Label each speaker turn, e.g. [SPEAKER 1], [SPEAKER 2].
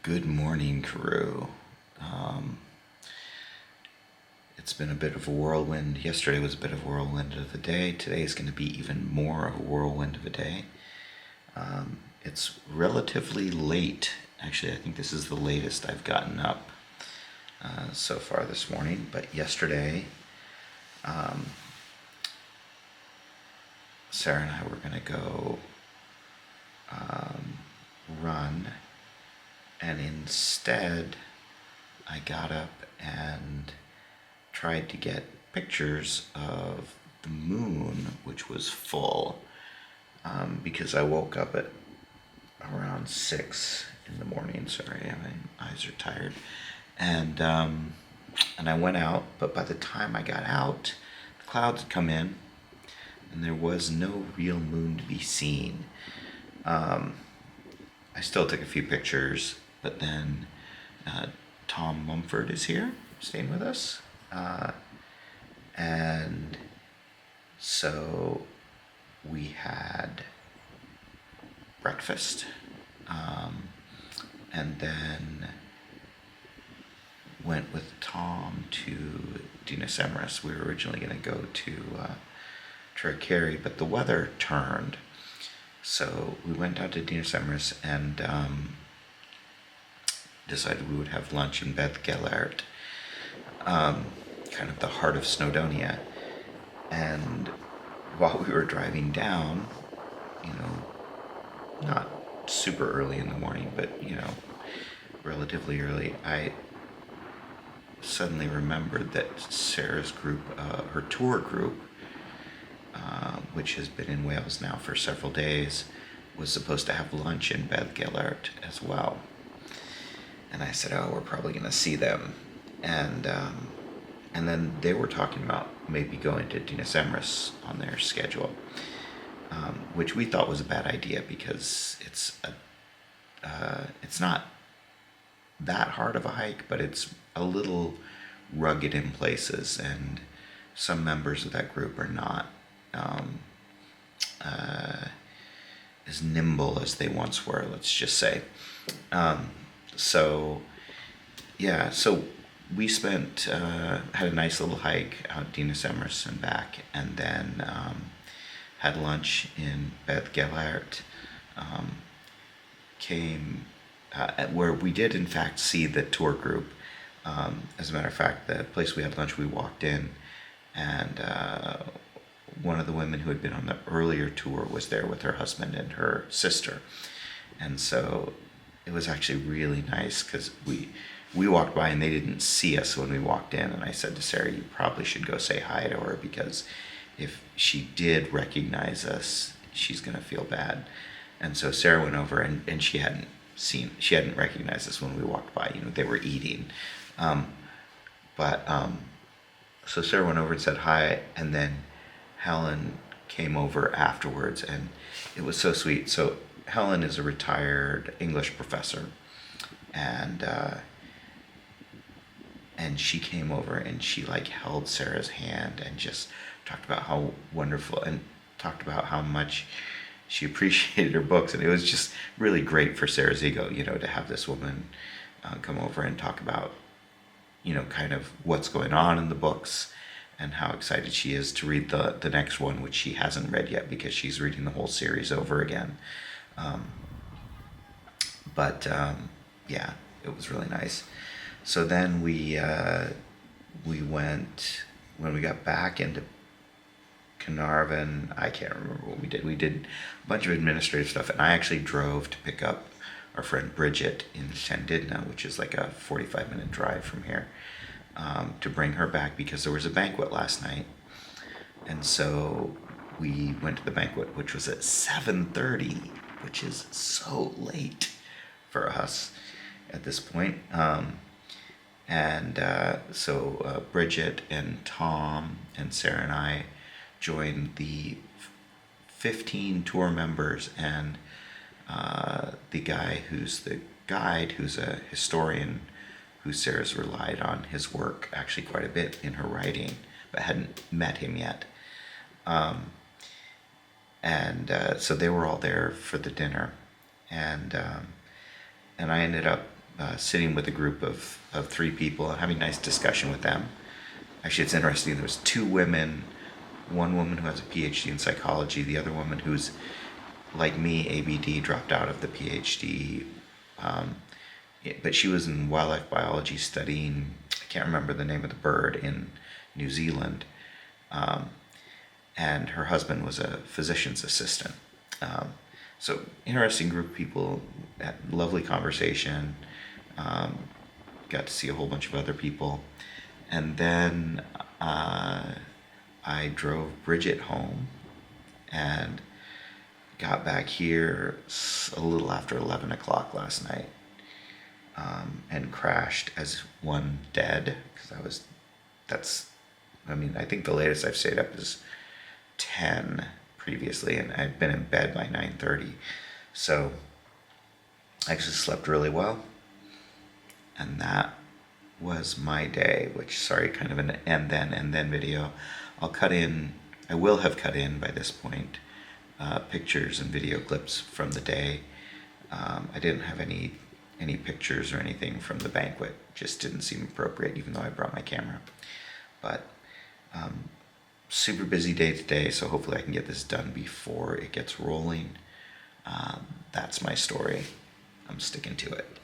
[SPEAKER 1] Good morning, crew. Um, it's been a bit of a whirlwind. Yesterday was a bit of a whirlwind of a day. Today is going to be even more of a whirlwind of a day. It's relatively late. Actually, I think this is the latest I've gotten up so far this morning. But yesterday, um, Sarah and I were going to go run, and instead, I got up and tried to get pictures of the moon, which was full, because I woke up at around 6 in the morning. Sorry, my eyes are tired, and I went out. But by the time I got out, the clouds had come in, and there was no real moon to be seen. I still took a few pictures, but then Tom Mumford is here, staying with us. And so we had breakfast, and then went with Tom to Dinas Emrys. We were originally going to go to Traiceri, but the weather turned. So we went down to Dinas Emrys and decided we would have lunch in Beth Gelert, kind of the heart of Snowdonia. And while we were driving down, not super early in the morning, but relatively early, I suddenly remembered that Sarah's group, her tour group, which has been in Wales now for several days, was supposed to have lunch in Beth Gelert as well. And I said, "Oh, we're probably going to see them," and then they were talking about maybe going to Dinas Emrys on their schedule, which we thought was a bad idea because it's not that hard of a hike, but it's a little rugged in places, and some members of that group are not as nimble as they once were, let's just say. So we had a nice little hike out Dinas Emrys and back, and then had lunch in Beth Gelert. Where we did in fact see the tour group. As a matter of fact, the place we had lunch, we walked in, and one of the women who had been on the earlier tour was there with her husband and her sister. And so it was actually really nice because we walked by and they didn't see us when we walked in. And I said to Sarah, "You probably should go say hi to her, because if she did recognize us, she's going to feel bad." And so Sarah went over, and she hadn't recognized us when we walked by. They were eating. So Sarah went over and said hi, and then Helen came over afterwards, and it was so sweet. So Helen is a retired English professor, and she came over and she held Sarah's hand and just talked about how wonderful, and talked about how much she appreciated her books. And it was just really great for Sarah's ego, to have this woman come over and talk about, kind of what's going on in the books, and how excited she is to read the next one, which she hasn't read yet because she's reading the whole series over again. Yeah, it was really nice. So then we went, when we got back into Carnarvon, I can't remember what we did. We did a bunch of administrative stuff, and I actually drove to pick up our friend Bridget in Llandudno, which is like a 45-minute drive from here, to bring her back because there was a banquet last night. And so we went to the banquet, which was at 7:30, which is so late for us at this point. So Bridget and Tom and Sarah and I joined the 15 tour members and the guy who's the guide, who's a historian, who Sarah's relied on his work actually quite a bit in her writing, but hadn't met him yet. So they were all there for the dinner, and I ended up sitting with a group of three people and having a nice discussion with them. Actually, it's interesting. There was two women, one woman who has a PhD in psychology, the other woman who's like me, ABD, dropped out of the PhD, but she was in wildlife biology studying, I can't remember the name of the bird, in New Zealand. And her husband was a physician's assistant. So interesting group of people, had lovely conversation, got to see a whole bunch of other people. And then I drove Bridget home and got back here a little after 11 o'clock last night, and crashed as one dead, because I think the latest I've stayed up is 10 previously, and I'd been in bed by 9:30. So I actually slept really well, and that was my day, which, sorry, kind of an and then video. I will have cut in by this point pictures and video clips from the day. I didn't have any pictures or anything from the banquet, just didn't seem appropriate, even though I brought my camera. But super busy day today, so hopefully I can get this done before it gets rolling. That's my story. I'm sticking to it.